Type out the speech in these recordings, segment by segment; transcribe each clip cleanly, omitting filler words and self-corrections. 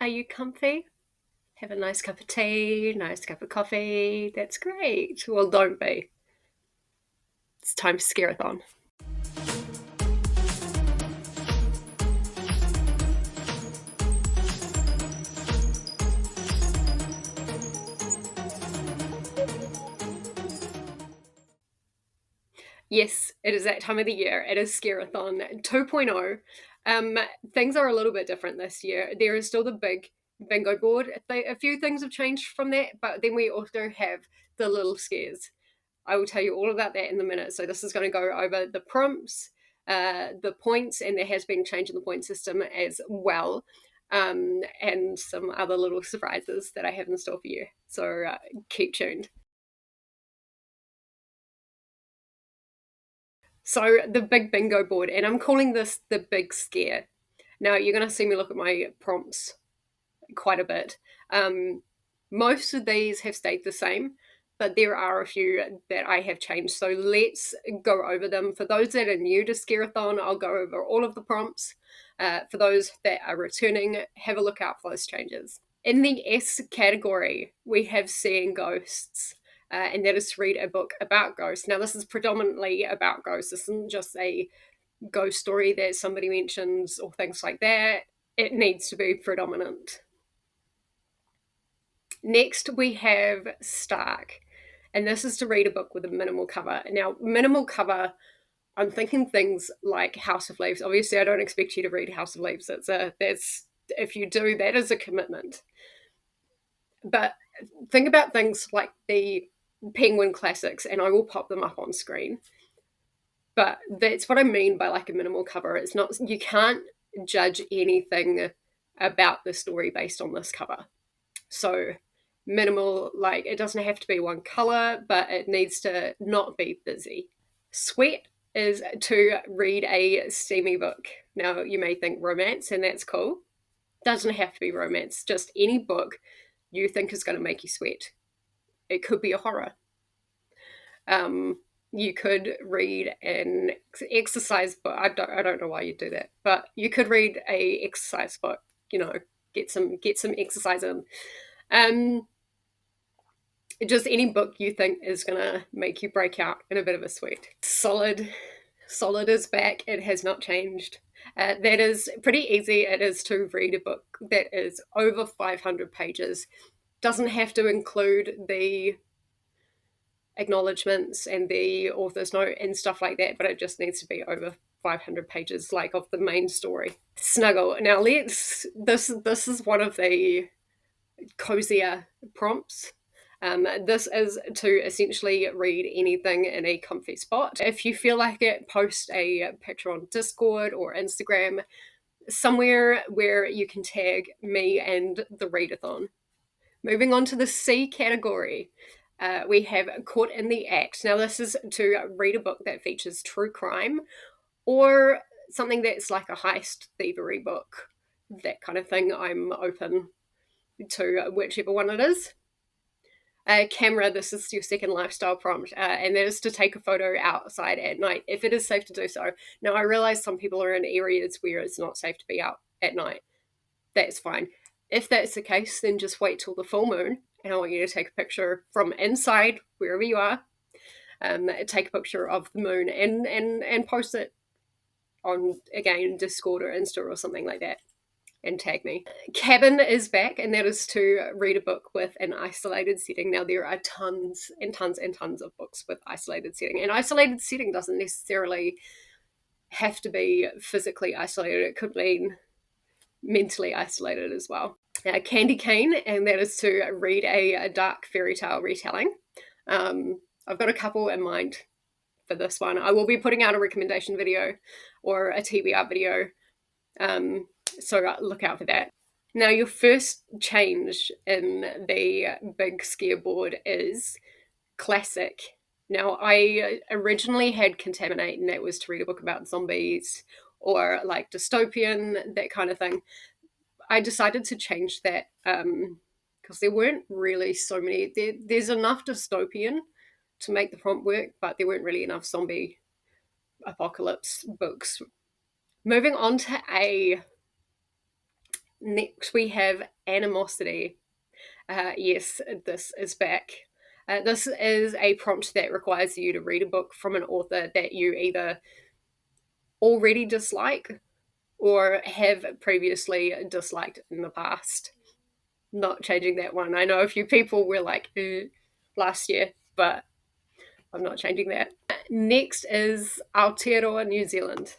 Are you comfy? Have a nice cup of tea, nice cup of coffee. That's great. Well, don't be. It's time for Scarathon. Yes, it is that time of the year. It is Scarathon 2.0. Things are a little bit different this year. There is still the big bingo board. A few things have changed from that, but then we also have the little scares. I will tell you all about that in a minute. So this is going to go over the prompts, the points, and there has been a change in the point system as well, and some other little surprises that I have in store for you. So keep tuned. So the big bingo board, and I'm calling this the big scare. Now you're going to see me look at my prompts quite a bit. Most of these have stayed the same, but there are a few that I have changed. So let's go over them. For those that are new to Scarathon, I'll go over all of the prompts. For those that are returning, have a look out for those changes. In the S category, we have Seeing Ghosts. And that is to read a book about ghosts. Now, this is predominantly about ghosts. This isn't just a ghost story that somebody mentions or things like that. It needs to be predominant. Next, we have Stark, and this is to read a book with a minimal cover. Now, minimal cover, I'm thinking things like House of Leaves. Obviously, I don't expect you to read House of Leaves. That's if you do, that is a commitment. But think about things like the Penguin classics, and I will pop them up on screen. But that's what I mean by like a minimal cover. It's not, you can't judge anything about the story based on this cover. So minimal, like it doesn't have to be one color, but it needs to not be busy. Sweat is to read a steamy book. Now you may think romance, and that's cool. Doesn't have to be romance, just any book you think is going to make you sweat. It could be a horror. You could read an exercise book. I don't know why you'd do that, but you could read a exercise book. You know, get some exercise in. Just any book you think is gonna make you break out in a bit of a sweat. Solid is back. It has not changed. That is pretty easy. It is to read a book that is over 500 pages. Doesn't have to include the acknowledgements and the author's note and stuff like that, but it just needs to be over 500 pages, like of the main story. Snuggle. Now this is one of the cozier prompts. This is to essentially read anything in a comfy spot. If you feel like it, post a picture on Discord or Instagram, somewhere where you can tag me and the Readathon. Moving on to the C category, we have Caught in the Act. Now, this is to read a book that features true crime or something that's like a heist thievery book, that kind of thing. I'm open to whichever one it is. Camera, this is your second lifestyle prompt, and that is to take a photo outside at night if it is safe to do so. Now, I realize some people are in areas where it's not safe to be out at night. That's fine. If that's the case, then just wait till the full moon, and I want you to take a picture from inside, wherever you are. Take a picture of the moon and post it on, again, Discord or Insta or something like that, and tag me. Cabin is back, and that is to read a book with an isolated setting. Now, there are tons and tons and tons of books with isolated setting, and isolated setting doesn't necessarily have to be physically isolated. It could mean mentally isolated as well. Candy Cane, and that is to read a dark fairy tale retelling. I've got a couple in mind for this one. I will be putting out a recommendation video or a TBR video, so look out for that. Now, your first change in the big scare board is classic. Now, I originally had Contaminate, and that was to read a book about zombies or like dystopian, that kind of thing. I decided to change that because there weren't really so many. There's enough dystopian to make the prompt work, but there weren't really enough zombie apocalypse books. Moving on to A. Next we have animosity. Yes, this is back. This is a prompt that requires you to read a book from an author that you either already dislike or have previously disliked in the past. Not changing that one. I know a few people were like, last year, but I'm not changing that. Next is Aotearoa New Zealand.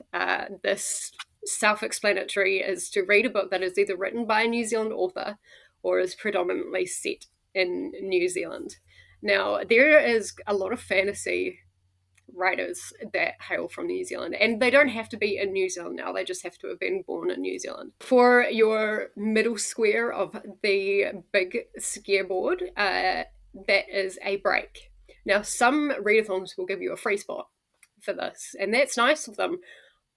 This self-explanatory is to read a book that is either written by a New Zealand author or is predominantly set in New Zealand. Now, there is a lot of fantasy writers that hail from New Zealand, and they don't have to be in New Zealand now, they just have to have been born in New Zealand. For your middle square of the big scareboard, that is a break. Now, some readathons will give you a free spot for this, and that's nice of them.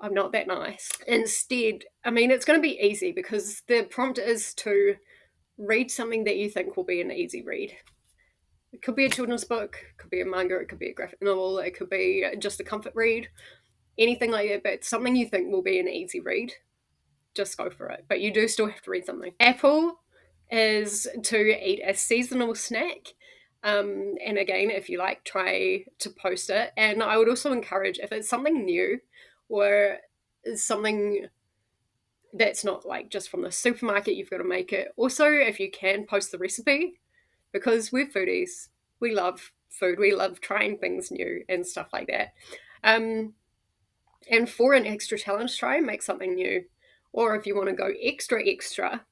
I'm not that nice. Instead, I mean, it's going to be easy because the prompt is to read something that you think will be an easy read. It could be a children's book, it could be a manga, it could be a graphic novel, it could be just a comfort read, anything like that, but something you think will be an easy read, just go for it. But you do still have to read something. Apple is to eat a seasonal snack. And again, if you like, try to post it. And I would also encourage, if it's something new or something that's not like just from the supermarket, you've got to make it. Also, if you can, post the recipe, because we're foodies. We love food. We love trying things new and stuff like that. And for an extra challenge, try and make something new. Or if you want to go extra,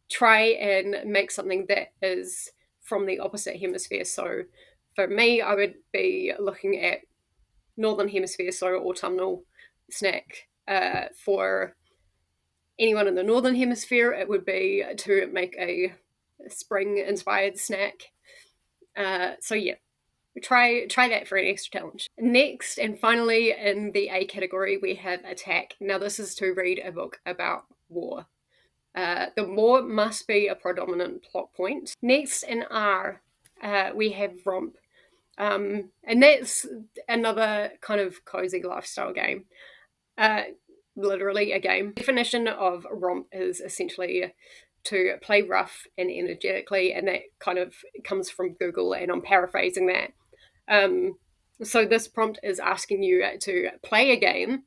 try and make something that is from the opposite hemisphere. So for me, I would be looking at Northern Hemisphere, so autumnal snack. For anyone in the Northern Hemisphere, it would be to make a spring-inspired snack. So yeah, try that for an extra challenge. Next, and finally, in the A category, we have Attack. Now, this is to read a book about war. The war must be a predominant plot point. Next, in R, we have Romp. And that's another kind of cozy lifestyle game. Literally a game. Definition of Romp is essentially to play rough and energetically, and that kind of comes from Google, and I'm paraphrasing that. So this prompt is asking you to play a game,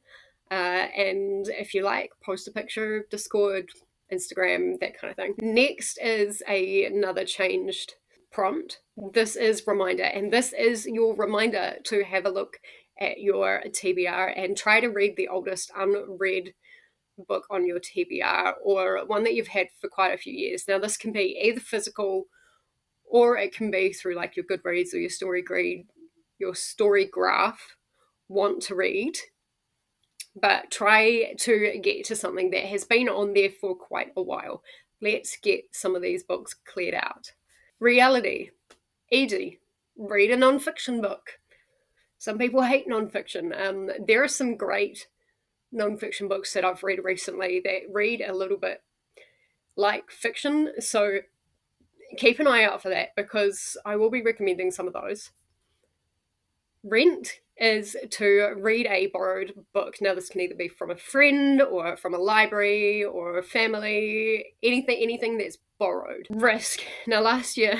and if you like, post a picture, Discord, Instagram, that kind of thing. Next is another changed prompt. This is reminder, and this is your reminder to have a look at your TBR and try to read the oldest unread book on your TBR, or one that you've had for quite a few years. Now, this can be either physical, or it can be through like your Goodreads or your story graph want to read. But try to get to something that has been on there for quite a while. Let's get some of these books cleared out. Reality. Easy. Read a non-fiction book. Some people hate non-fiction. There are some great non-fiction books that I've read recently that read a little bit like fiction, so keep an eye out for that, because I will be recommending some of those. Rent is to read a borrowed book. Now, this can either be from a friend or from a library or a family, anything that's borrowed. Risk. Now, last year,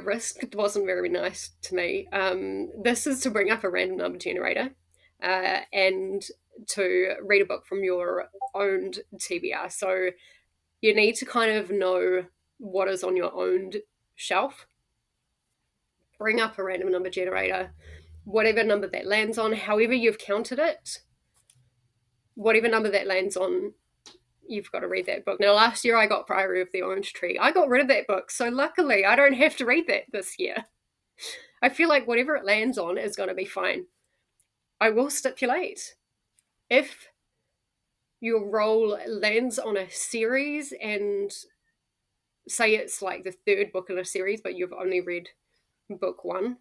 Risk wasn't very nice to me. This is to bring up a random number generator and to read a book from your owned TBR. So you need to kind of know what is on your owned shelf. Bring up a random number generator, whatever number that lands on, however you've counted it, whatever number that lands on, you've got to read that book. Now, last year I got Priory of the Orange Tree. I got rid of that book, so luckily I don't have to read that this year. I feel like whatever it lands on is going to be fine. I will stipulate, if your role lands on a series and say it's like the third book in a series, but you've only read book one,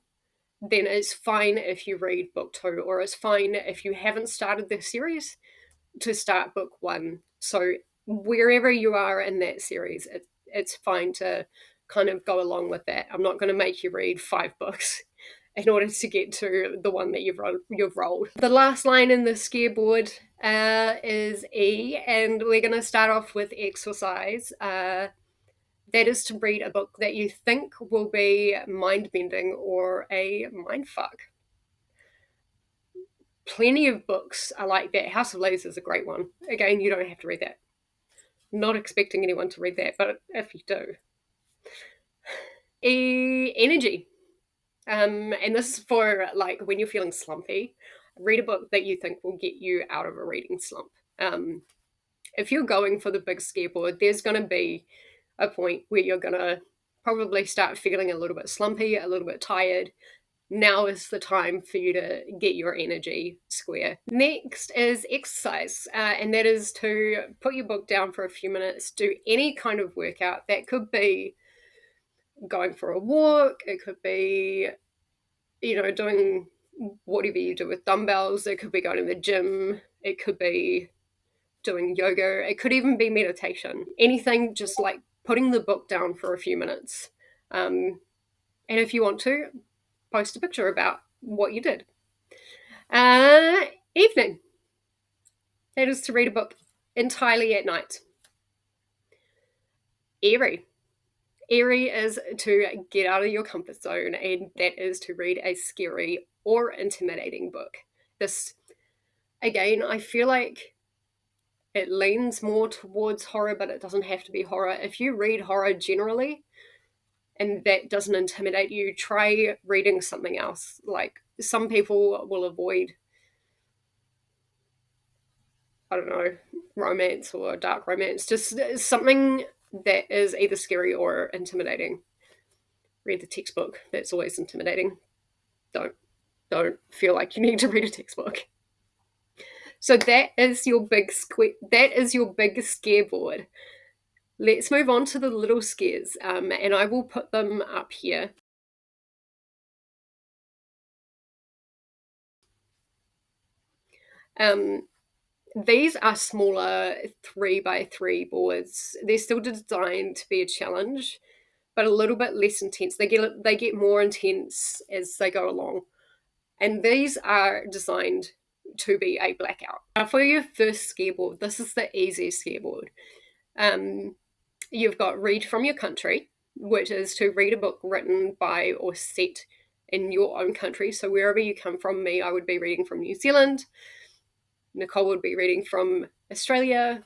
then it's fine if you read book two, or it's fine if you haven't started the series to start book one. So wherever you are in that series, it's fine to kind of go along with that. I'm not going to make you read 5 books in order to get to the one that you've rolled. The last line in the scareboard is E, and we're going to start off with exercise. That is to read a book that you think will be mind-bending or a mindfuck. Plenty of books are like that. House of Leaves is a great one. Again, you don't have to read that. Not expecting anyone to read that, but if you do. Energy. And this is for like when you're feeling slumpy, read a book that you think will get you out of a reading slump. If you're going for the big scoreboard, there's going to be a point where you're going to probably start feeling a little bit slumpy, a little bit tired. Now is the time for you to get your energy square. Next is exercise, and that is to put your book down for a few minutes, do any kind of workout. That could be going for a walk, it could be, doing whatever you do with dumbbells, it could be going to the gym, it could be doing yoga, it could even be meditation. Anything, just like putting the book down for a few minutes. And if you want to, post a picture about what you did. Evening. That is to read a book entirely at night. Eerie. Eerie is to get out of your comfort zone, and that is to read a scary or intimidating book. This, again, I feel like it leans more towards horror, but it doesn't have to be horror. If you read horror generally and that doesn't intimidate you, try reading something else. Like some people will avoid, I don't know, romance or dark romance, just something that is either scary or intimidating. Read the textbook. That's always intimidating. Don't feel like you need to read a textbook. So that is your big scareboard. Let's move on to the little scares, and I will put them up here. These are smaller 3x3 boards. They're still designed to be a challenge, but a little bit less intense. They get more intense as they go along. And these are designed to be a blackout. Now for your first scareboard, this is the easiest scareboard. You've got read from your country, which is to read a book written by or set in your own country. So wherever you come from, me, I would be reading from New Zealand. Nicole would be reading from Australia.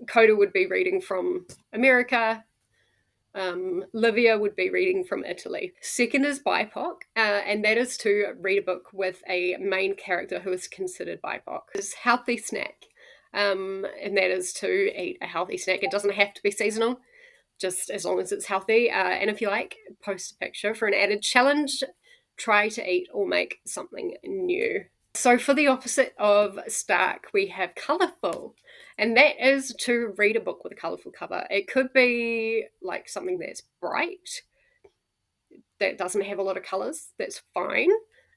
Coda would be reading from America. Livia would be reading from Italy. Second is BIPOC, and that is to read a book with a main character who is considered BIPOC. It's healthy snack, and that is to eat a healthy snack. It doesn't have to be seasonal, just as long as it's healthy. And if you like, post a picture for an added challenge. Try to eat or make something new. So for the opposite of stark, we have colourful. And that is to read a book with a colourful cover. It could be like something that's bright, that doesn't have a lot of colours. That's fine.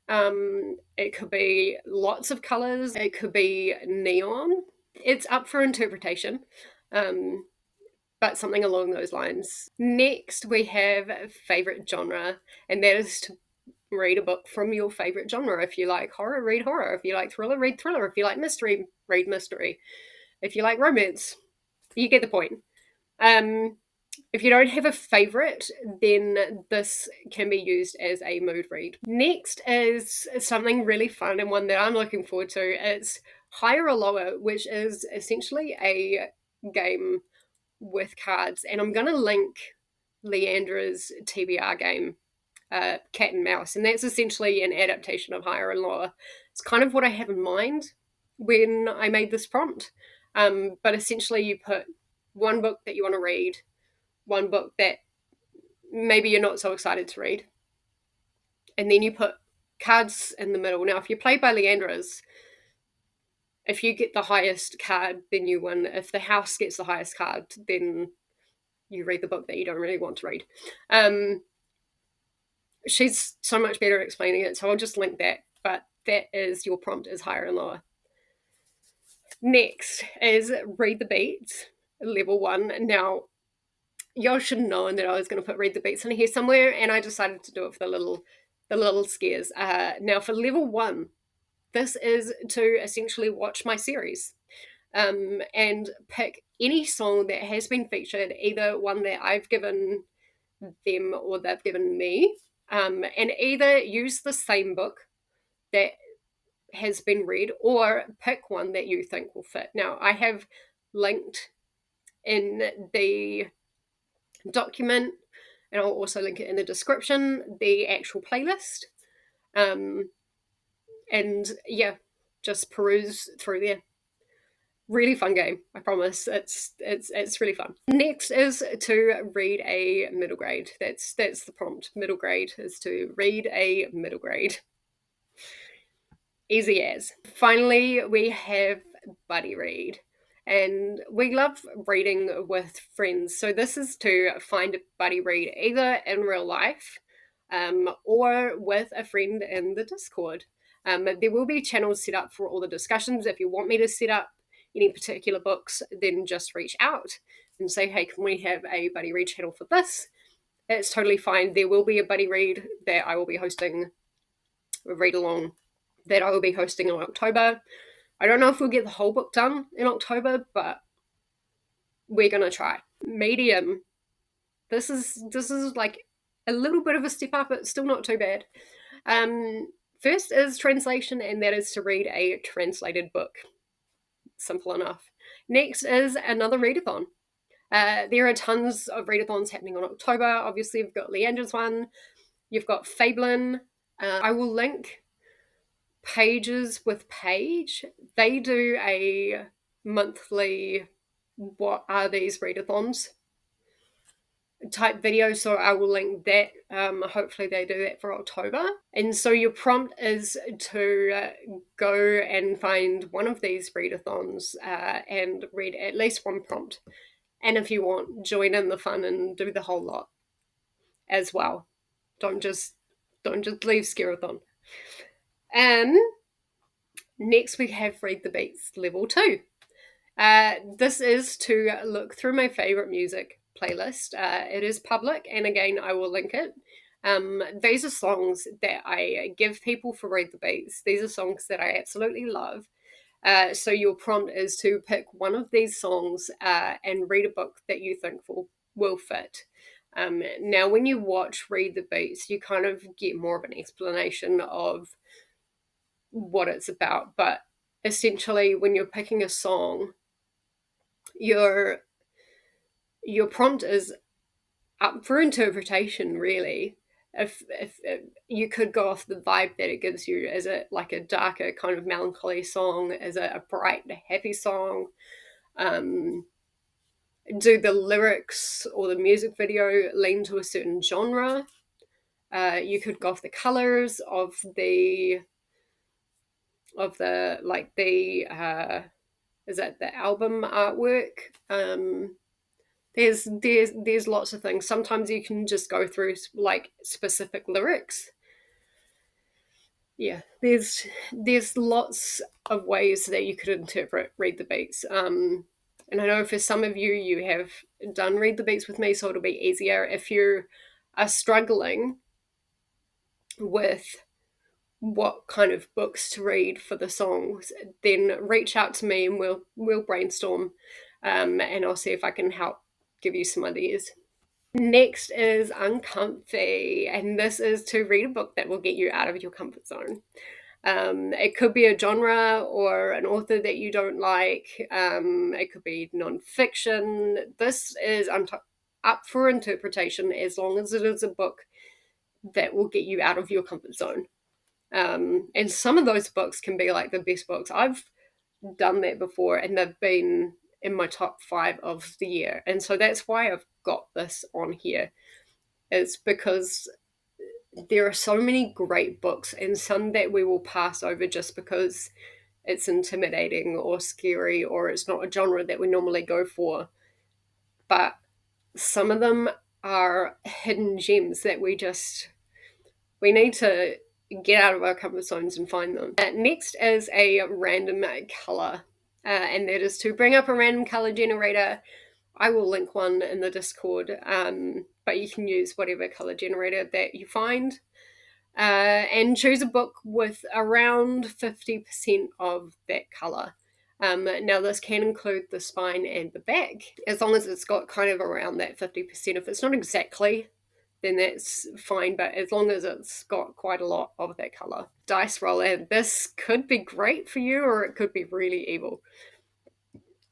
It could be lots of colours. It could be neon. It's up for interpretation, but something along those lines. Next, we have favourite genre, and that is to read a book from your favourite genre. If you like horror, read horror. If you like thriller, read thriller. If you like mystery, read mystery. If you like romance, you get the point. If you don't have a favourite, then this can be used as a mood read. Next is something really fun and one that I'm looking forward to. It's Higher or Lower, which is essentially a game with cards. And I'm going to link Leandra's TBR game, Cat and Mouse, and that's essentially an adaptation of Higher and Lower. It's kind of what I have in mind when I made this prompt. But essentially you put one book that you want to read, one book that maybe you're not so excited to read, and then you put cards in the middle. Now, if you play by Leandra's, if you get the highest card, then you win. If the house gets the highest card, then you read the book that you don't really want to read. She's so much better at explaining it, so I'll just link that. But that is your prompt, is Higher and Lower. Next is Read the Beats, level 1. Now, y'all should have known that I was going to put Read the Beats in here somewhere, and I decided to do it for the little scares. Now, for level 1, this is to essentially watch my series and pick any song that has been featured, either one that I've given them or they've given me, and either use the same book that has been read or pick one that you think will fit. Now, I have linked in the document, and I'll also link it in the description, the actual playlist. And yeah, just peruse through there. Really fun game, I promise. It's really fun. Next is to read a middle grade. That's the prompt. Middle grade is to read a middle grade. Easy as. Finally, we have buddy read. And we love reading with friends. So this is to find a buddy read either in real life or with a friend in the Discord. There will be channels set up for all the discussions. If you want me to set up any particular books, then just reach out and say, hey, can we have a buddy read channel for this? It's totally fine. There will be a buddy read that I will be hosting, a read along that I will be hosting in October. I don't know if we'll get the whole book done in October, but we're gonna try. Medium. This is like a little bit of a step up. It's still not too bad. First is translation, and that is to read a translated book. Simple enough. Next is another readathon. There are tons of readathons happening in October. Obviously, you've got Leandra's one. You've got Fablin. I will link Pages with Paige. They do a monthly what are these readathons type video, so I will link that. Hopefully they do that for October. And so your prompt is to go and find one of these readathons and read at least one prompt, and if you want, join in the fun and do the whole lot as well. Don't just leave Scarathon. And next we have Read the Beats Level 2. This is to look through my favourite music playlist. It is public, and again, I will link it. These are songs that I give people for Read the Beats. These are songs that I absolutely love. So your prompt is to pick one of these songs and read a book that you think will fit. Now, when you watch Read the Beats, you kind of get more of an explanation of what it's about. But essentially, when you're picking a song, your prompt is up for interpretation, really. If you could go off the vibe that it gives you, is it like a darker kind of melancholy song, is it a bright happy song, do the lyrics or the music video lean to a certain genre? You could go off the colors of the like the is that the album artwork? There's lots of things. Sometimes you can just go through like specific lyrics. Yeah, there's lots of ways that you could interpret Read the Beats. And I know for some of you, you have done Read the Beats with me, so it'll be easier. If you are struggling with what kind of books to read for the songs, then reach out to me and we'll brainstorm, and I'll see if I can help give you some ideas. Next is uncomfy, and this is to read a book that will get you out of your comfort zone. It could be a genre or an author that you don't like. It could be non-fiction. This is up for interpretation as long as it is a book that will get you out of your comfort zone. And some of those books can be like the best books. I've done that before, and they've been in my top 5 of the year. And so that's why I've got this on here, is because there are so many great books, and some that we will pass over just because it's intimidating or scary or it's not a genre that we normally go for. But some of them are hidden gems that we need to get out of our comfort zones and find them. Next is a random color, and that is to bring up a random color generator. I will link one in the Discord, but you can use whatever color generator that you find. and choose a book with around 50% of that colour. Now, this can include the spine and the back, as long as it's got kind of around that 50%. If it's not exactly, then that's fine, but as long as it's got quite a lot of that colour. Dice roll, and this could be great for you, or it could be really evil.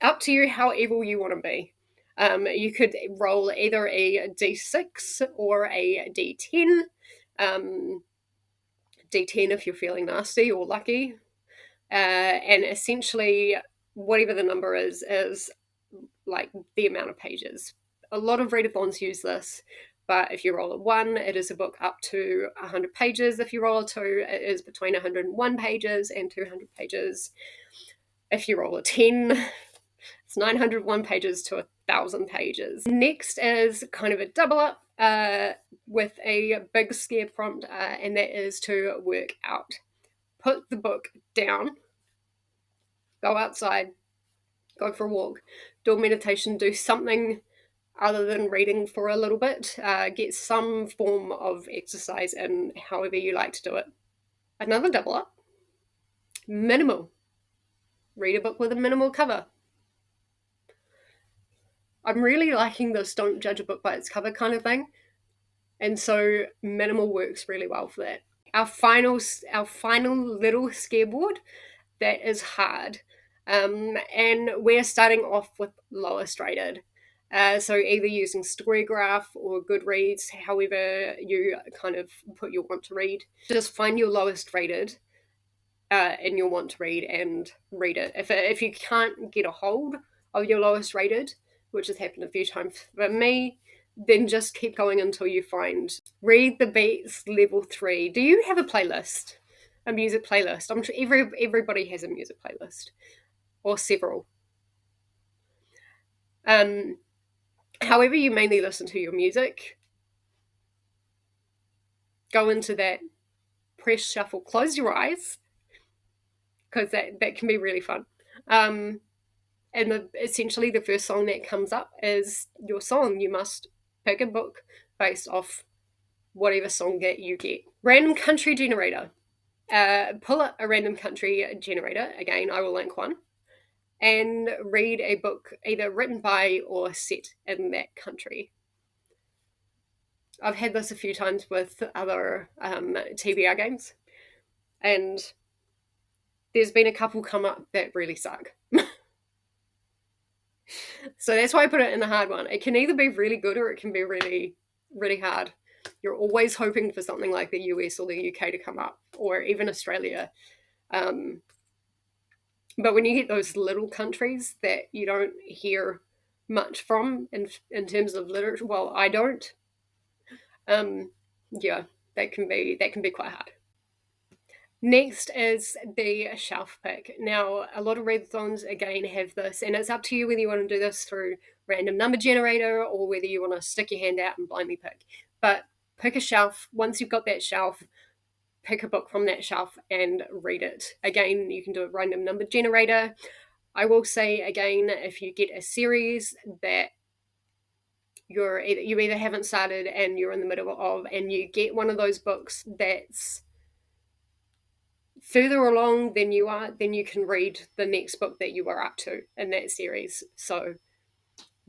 Up to you how evil you want to be. You could roll either a d6 or a d10. D10 if you're feeling nasty or lucky. And essentially, whatever the number is like the amount of pages. A lot of readathons use this, but if you roll a 1, it is a book up to 100 pages. If you roll a 2, it is between 101 pages and 200 pages. If you roll a 10, it's 901 pages to 1,000 pages. Next is kind of a double up with a big scare prompt, and that is to work out. Put the book down, go outside, go for a walk, do a meditation, do something other than reading for a little bit. Get some form of exercise in, however you like to do it. Another double up. Minimal. Read a book with a minimal cover. I'm really liking this don't judge a book by its cover kind of thing. And so minimal works really well for that. Our final little scareboard, that is hard. And we're starting off with lowest rated. So either using Storygraph or Goodreads, however you kind of put your want to read. Just find your lowest rated in your want to read and read it. If you can't get a hold of your lowest rated, which has happened a few times for me, then just keep going until you find Read the Beats level 3. Do you have a playlist? A music playlist? I'm sure everybody has a music playlist, or several. However you mainly listen to your music, go into that, press shuffle, close your eyes, because that can be really fun. And essentially the first song that comes up is your song. You must pick a book based off whatever song that you get. Random country generator. Pull up a random country generator. Again, I will link one. And read a book either written by or set in that country. I've had this a few times with other TBR games, and there's been a couple come up that really suck. So that's why I put it in the hard one. It can either be really good or it can be really, really hard. You're always hoping for something like the US or the UK to come up, or even Australia. But when you get those little countries that you don't hear much from in terms of literature, well, I don't. Yeah, that can be quite hard. Next is the shelf pick. Now, a lot of readathons, again, have this, and it's up to you whether you want to do this through random number generator or whether you want to stick your hand out and blindly pick. But pick a shelf. Once you've got that shelf, pick a book from that shelf and read it. Again, you can do a random number generator. I will say, again, if you get a series that you either haven't started and you're in the middle of, and you get one of those books that's further along than you are, then you can read the next book that you are up to in that series. So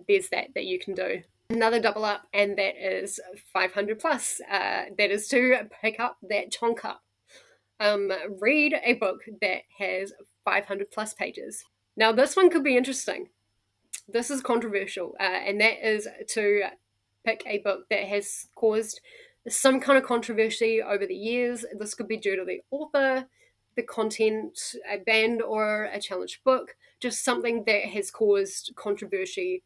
there's that you can do. Another double up, and that is 500 plus. That is to pick up that chonk up. Read a book that has 500 plus pages. Now, this one could be interesting. This is controversial, and that is to pick a book that has caused some kind of controversy over the years. This could be due to the author, the content, a banned or a challenged book, just something that has caused controversy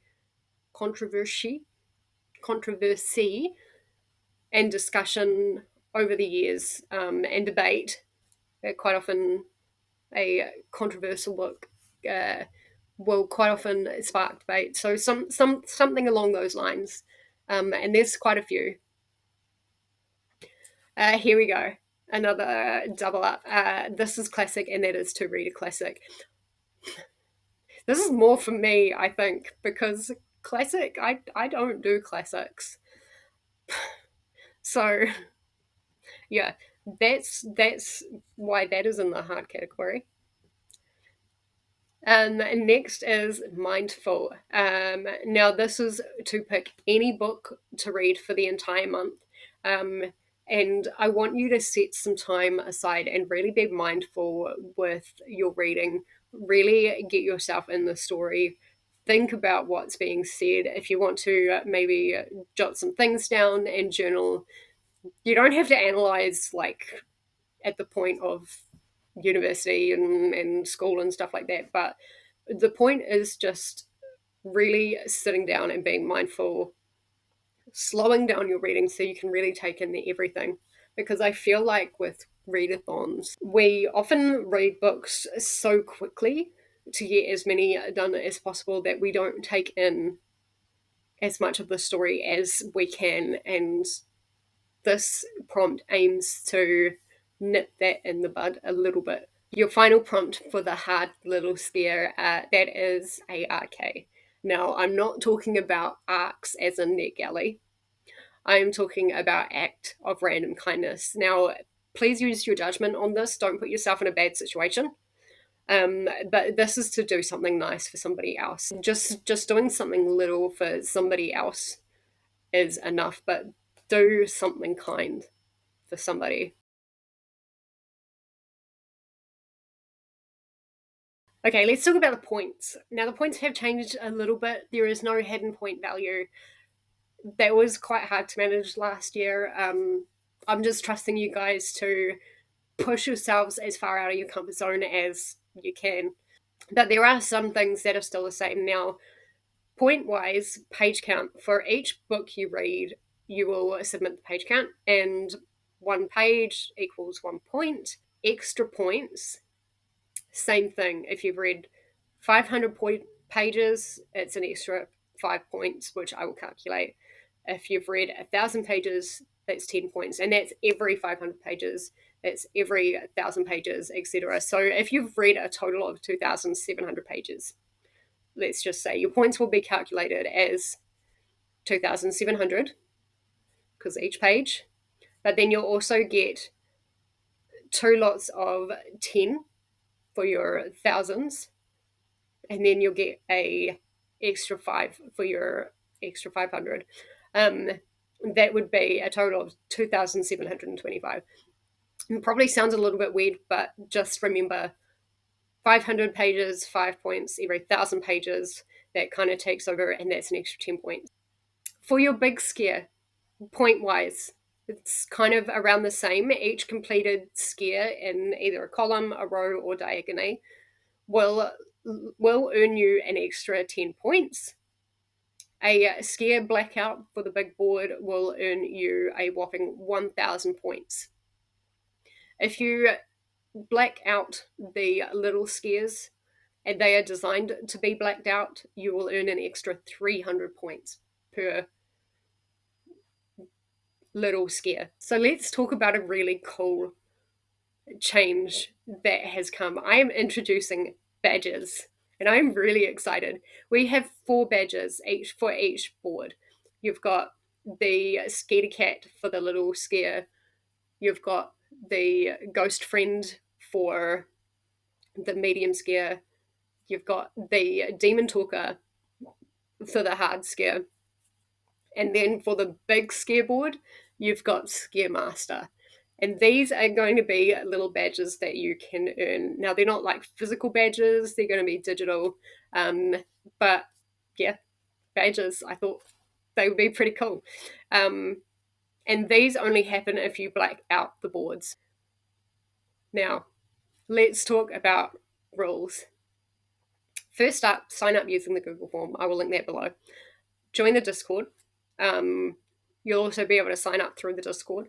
and discussion over the years, and debate. Quite often a controversial book will quite often spark debate. So something along those lines. And there's quite a few. Here we go. Another double up. This is classic, and that is to read a classic. This is more for me, I think, because classic, I don't do classics. So, yeah. That's why that is in the hard category. Next is mindful. Now, this is to pick any book to read for the entire month. And I want you to set some time aside and really be mindful with your reading. Really get yourself in the story. Think about what's being said. If you want to maybe jot some things down and journal, you don't have to analyze like at the point of university and school and stuff like that. But the point is just really sitting down and being mindful, slowing down your reading so you can really take in everything. Because I feel like with readathons, we often read books so quickly to get as many done as possible that we don't take in as much of the story as we can. And this prompt aims to nip that in the bud a little bit. Your final prompt for the hard little scare, that is ARK. Now, I'm not talking about arcs as in NetGalley. I'm talking about act of random kindness. Now, please use your judgment on this. Don't put yourself in a bad situation. But this is to do something nice for somebody else. Just doing something little for somebody else is enough, but do something kind for somebody. Okay, let's talk about the points. Now, the points have changed a little bit. There is no hidden point value. That was quite hard to manage last year. I'm just trusting you guys to push yourselves as far out of your comfort zone as you can. But there are some things that are still the same. Now, point wise, page count. For each book you read, you will submit the page count, and one page equals 1 point. Extra points, same thing. If you've read 500 pages, it's an extra 5 points, which I will calculate. If you've read 1,000 pages, that's 10 points, and that's every 500 pages. That's every 1,000 pages, etc. So if you've read a total of 2,700 pages, let's just say your points will be calculated as 2,700 because each page, but then you'll also get 2 lots of 10 for your thousands, and then you'll get a extra 5 for your extra 500. That would be a total of 2,725. It probably sounds a little bit weird, but just remember 500 pages, 5 points, every 1,000 pages, that kind of takes over, and that's an extra 10 points. For your big scare, point wise, it's kind of around the same. Each completed scare in either a column, a row, or diagonally will earn you an extra 10 points. A scare blackout for the big board will earn you a whopping 1,000 points. If you black out the little scares and they are designed to be blacked out, you will earn an extra 300 points per little scare. So let's talk about a really cool change that has come. I am introducing badges, and I'm really excited. We have 4 badges each for each board. You've got the scaredy cat for the little scare. You've got the ghost friend for the medium scare. You've got the demon talker for the hard scare. And then for the big scare board, you've got Scare Master. And these are going to be little badges that you can earn. Now, they're not like physical badges, they're going to be digital. But yeah, badges, I thought they would be pretty cool. And these only happen if you black out the boards. Now, let's talk about rules. First up, sign up using the Google form. I will link that below. Join the Discord. You'll also be able to sign up through the Discord.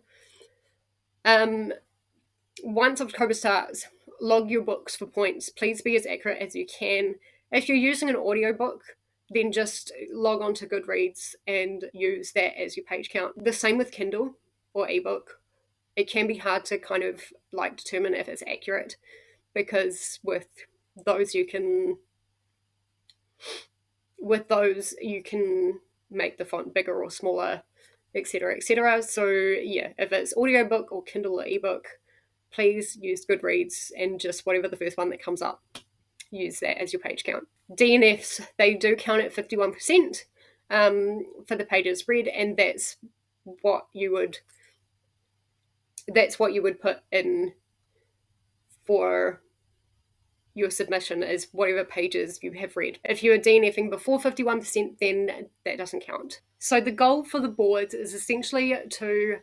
Once October starts, log your books for points. Please be as accurate as you can. If you're using an audiobook, then just log on to Goodreads and use that as your page count. The same with Kindle or ebook. It can be hard to kind of like determine if it's accurate, because with those you can make the font bigger or smaller etc., etc. So yeah, if it's audiobook or Kindle or ebook, please use Goodreads and just whatever the first one that comes up, use that as your page count. DNFs, they do count at 51% for the pages read, and that's what you would put in for your submission, is whatever pages you have read. If you're DNFing before 51%, then that doesn't count. So the goal for the boards is essentially to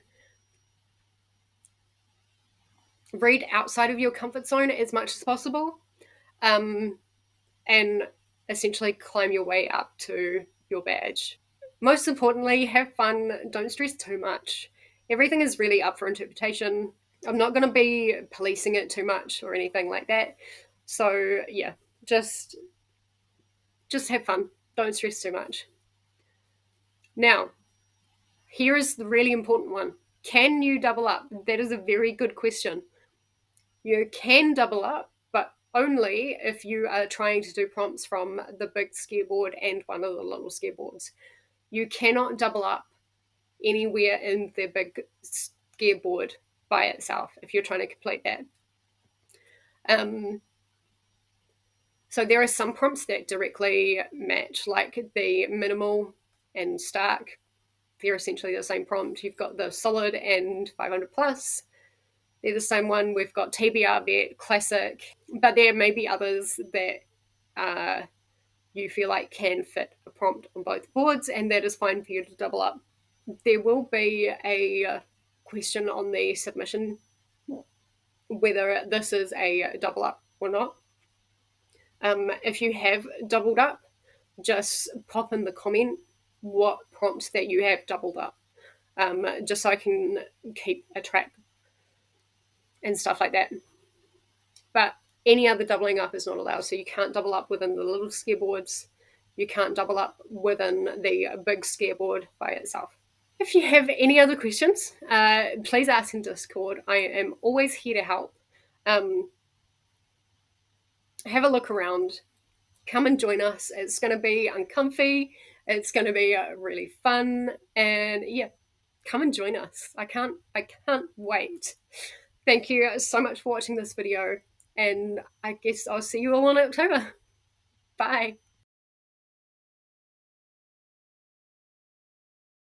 read outside of your comfort zone as much as possible, and essentially climb your way up to your badge. Most importantly, have fun, don't stress too much. Everything is really up for interpretation. I'm not going to be policing it too much or anything like that. So yeah, just have fun. Don't stress too much. Now, here is the really important one. Can you double up? That is a very good question. You can double up, but only if you are trying to do prompts from the big scareboard and one of the little scareboards. You cannot double up anywhere in the big scareboard by itself if you're trying to complete that. So there are some prompts that directly match, like the minimal and stark. They're essentially the same prompt. You've got the solid and 500 plus. They're the same one. We've got TBR, vet, classic, but there may be others that you feel like can fit a prompt on both boards, and that is fine for you to double up. There will be a question on the submission whether this is a double up or not. If you have doubled up, just pop in the comment what prompts that you have doubled up, just so I can keep a track and stuff like that. But any other doubling up is not allowed. So you can't double up within the little scareboards. You can't double up within the big scareboard by itself. If you have any other questions, please ask in Discord. I am always here to help. Have a look around. Come and join us. It's going to be uncomfy. It's going to be really fun. And yeah, come and join us. I can't wait. Thank you so much for watching this video. And I guess I'll see you all in October. Bye.